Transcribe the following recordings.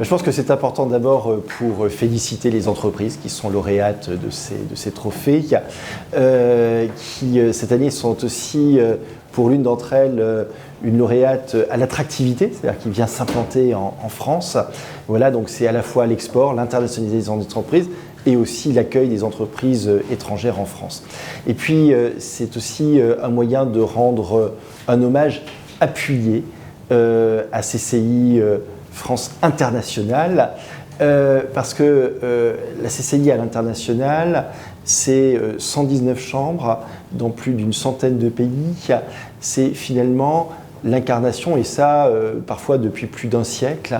Je pense que c'est important d'abord pour féliciter les entreprises qui sont lauréates de ces trophées, qui cette année sont aussi, pour l'une d'entre elles, une lauréate à l'attractivité, c'est-à-dire qui vient s'implanter en France. Voilà, donc c'est à la fois l'export, l'internationalisation des entreprises et aussi l'accueil des entreprises étrangères en France. Et puis, c'est aussi un moyen de rendre un hommage appuyé à CCI France Internationale, parce que la CCI à l'international, c'est 119 chambres dans plus d'une centaine de pays. C'est finalement l'incarnation, et ça parfois depuis plus d'un siècle,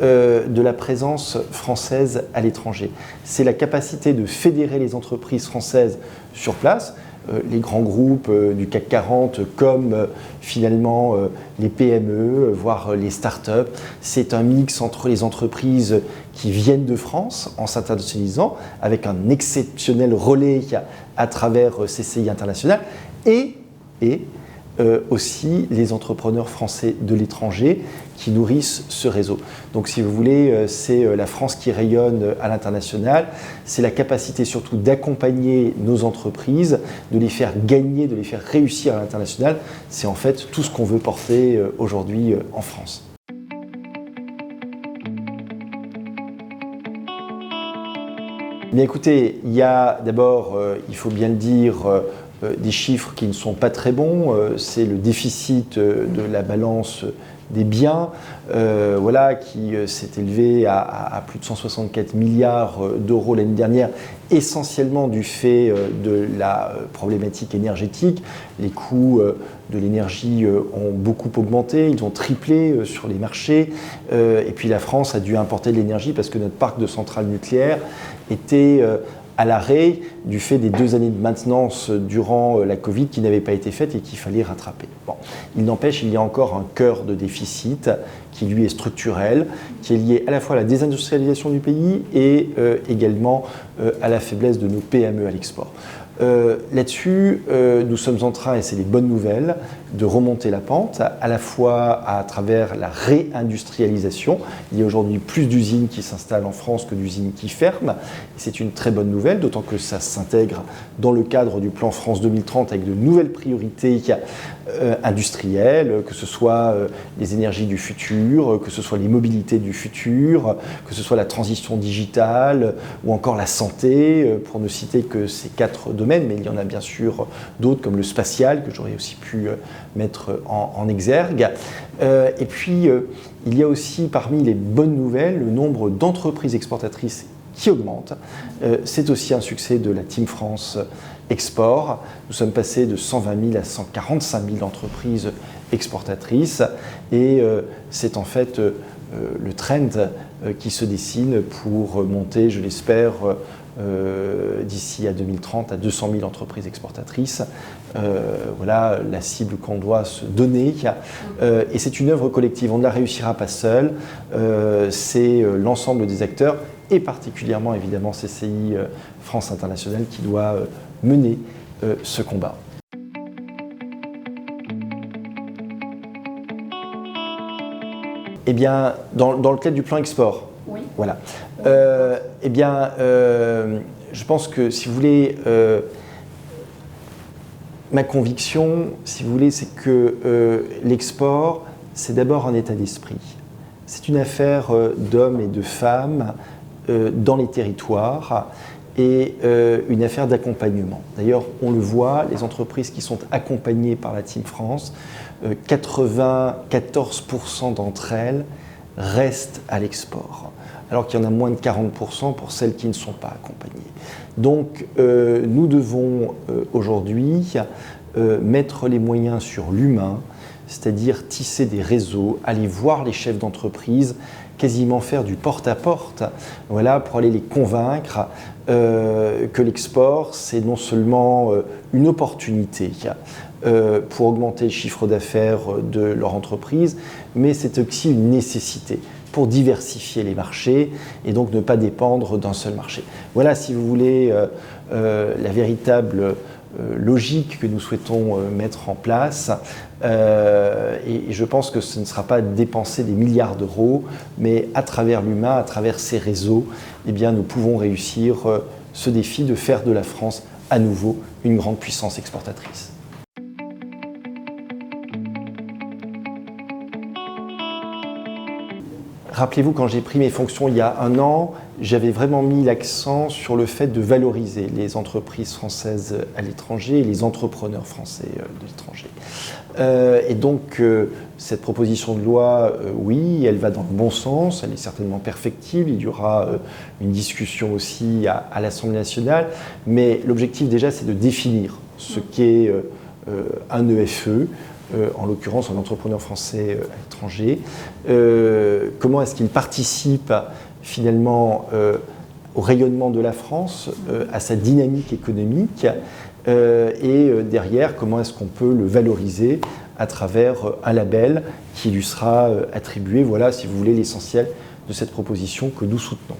de la présence française à l'étranger. C'est la capacité de fédérer les entreprises françaises sur place, les grands groupes du CAC 40 comme finalement les PME, voire les startups. C'est un mix entre les entreprises qui viennent de France en s'internationalisant, avec un exceptionnel relais à travers CCI International, et aussi les entrepreneurs français de l'étranger qui nourrissent ce réseau. Donc si vous voulez, c'est la France qui rayonne à l'international, c'est la capacité surtout d'accompagner nos entreprises, de les faire gagner, de les faire réussir à l'international. C'est en fait tout ce qu'on veut porter aujourd'hui en France. Bien écoutez, il y a d'abord, il faut bien le dire, des chiffres qui ne sont pas très bons. C'est le déficit de la balance des biens, qui s'est élevé à plus de 164 milliards d'euros l'année dernière, essentiellement du fait de la problématique énergétique. Les coûts de l'énergie ont beaucoup augmenté, ils ont triplé sur les marchés, et puis la France a dû importer de l'énergie parce que notre parc de centrales nucléaires était à l'arrêt du fait des 2 années de maintenance durant la Covid qui n'avaient pas été faites et qu'il fallait rattraper. Bon. Il n'empêche, il y a encore un cœur de déficit qui lui est structurel, qui est lié à la fois à la désindustrialisation du pays et également à la faiblesse de nos PME à l'export. Là-dessus, nous sommes en train, et c'est les bonnes nouvelles, de remonter la pente, à la fois à travers la réindustrialisation. Il y a aujourd'hui plus d'usines qui s'installent en France que d'usines qui ferment. C'est une très bonne nouvelle, d'autant que ça s'intègre dans le cadre du plan France 2030 avec de nouvelles priorités industrielles, que ce soit les énergies du futur, que ce soit les mobilités du futur, que ce soit la transition digitale ou encore la santé, pour ne citer que ces 4 domaines, mais il y en a bien sûr d'autres comme le spatial, que j'aurais aussi pu mettre en exergue. Et puis, il y a aussi parmi les bonnes nouvelles le nombre d'entreprises exportatrices qui augmente. C'est aussi un succès de la Team France Export. Nous sommes passés de 120 000 à 145 000 entreprises exportatrices, et c'est en fait le trend qui se dessine pour monter, je l'espère, d'ici à 2030 à 200 000 entreprises exportatrices. Voilà la cible qu'on doit se donner. Et c'est une œuvre collective, on ne la réussira pas seul. C'est l'ensemble des acteurs, et particulièrement évidemment CCI France Internationale, qui doit mener ce combat. Eh bien, dans le cadre du plan export, oui. Voilà. Je pense que, si vous voulez, ma conviction, si vous voulez, c'est que l'export, c'est d'abord un état d'esprit. C'est une affaire d'hommes et de femmes dans les territoires, et une affaire d'accompagnement. D'ailleurs, on le voit, les entreprises qui sont accompagnées par la Team France, 94% d'entre elles restent à l'export, alors qu'il y en a moins de 40% pour celles qui ne sont pas accompagnées. Donc, nous devons aujourd'hui mettre les moyens sur l'humain, c'est-à-dire tisser des réseaux, aller voir les chefs d'entreprise, quasiment faire du porte-à-porte, voilà, pour aller les convaincre que l'export, c'est non seulement une opportunité pour augmenter le chiffre d'affaires de leur entreprise, mais c'est aussi une nécessité pour diversifier les marchés et donc ne pas dépendre d'un seul marché. Voilà, si vous voulez, la véritable logique que nous souhaitons mettre en place. Et je pense que ce ne sera pas dépenser des milliards d'euros, mais à travers l'humain, à travers ces réseaux, eh bien, nous pouvons réussir ce défi de faire de la France à nouveau une grande puissance exportatrice. Rappelez-vous, quand j'ai pris mes fonctions il y a un an, j'avais vraiment mis l'accent sur le fait de valoriser les entreprises françaises à l'étranger et les entrepreneurs français de l'étranger. Et donc, cette proposition de loi, oui, elle va dans le bon sens, elle est certainement perfectible, il y aura une discussion aussi à l'Assemblée nationale, mais l'objectif déjà, c'est de définir ce qu'est un EFE, en l'occurrence un entrepreneur français à l'étranger. Comment est-ce qu'il participe finalement au rayonnement de la France, à sa dynamique économique, et derrière, comment est-ce qu'on peut le valoriser à travers un label qui lui sera attribué. Voilà, si vous voulez, l'essentiel de cette proposition que nous soutenons.